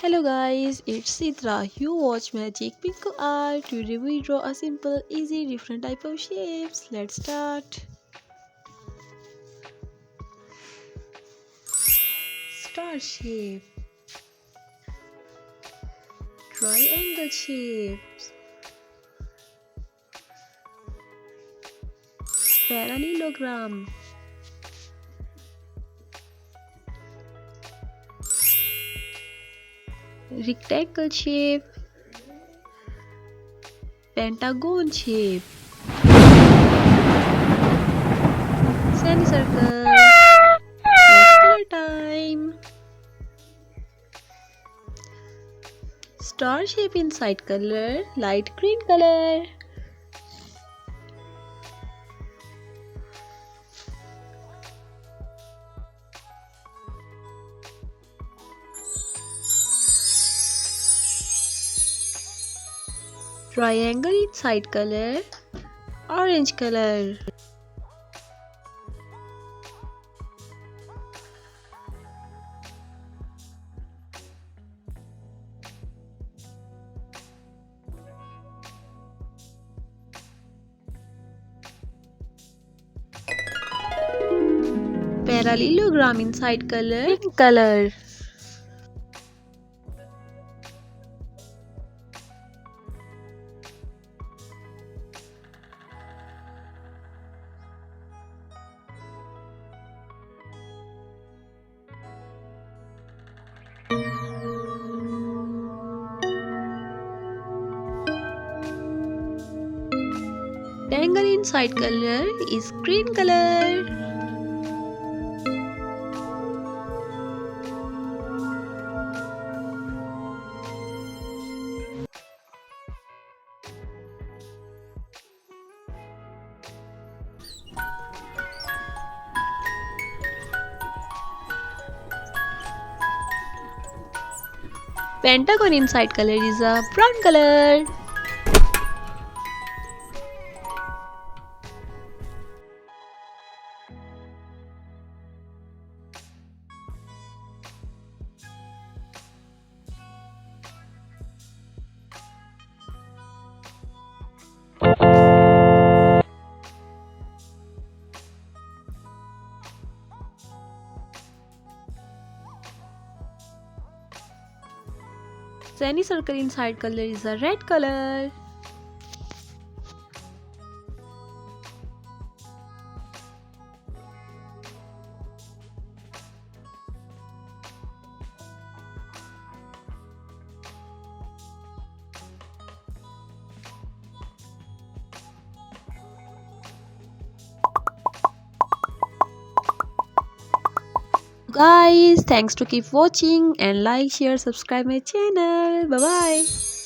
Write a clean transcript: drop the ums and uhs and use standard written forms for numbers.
Hello guys, it's Sitra. You watch Magic Pinkoo Art. Today we draw a simple, easy, different type of shapes. Let's start. Star shape, triangle shapes, parallelogram, rectangle shape, pentagon shape, semicircle. Next color time. Star shape inside color, light green color. Triangle inside color, orange color. Parallelogram inside color, pink color. Rectangle inside color is green color. Pentagon inside color is a brown color. Semicircle inside color is a red color. Guys, thanks to keep watching and like, share, subscribe my channel. Bye bye.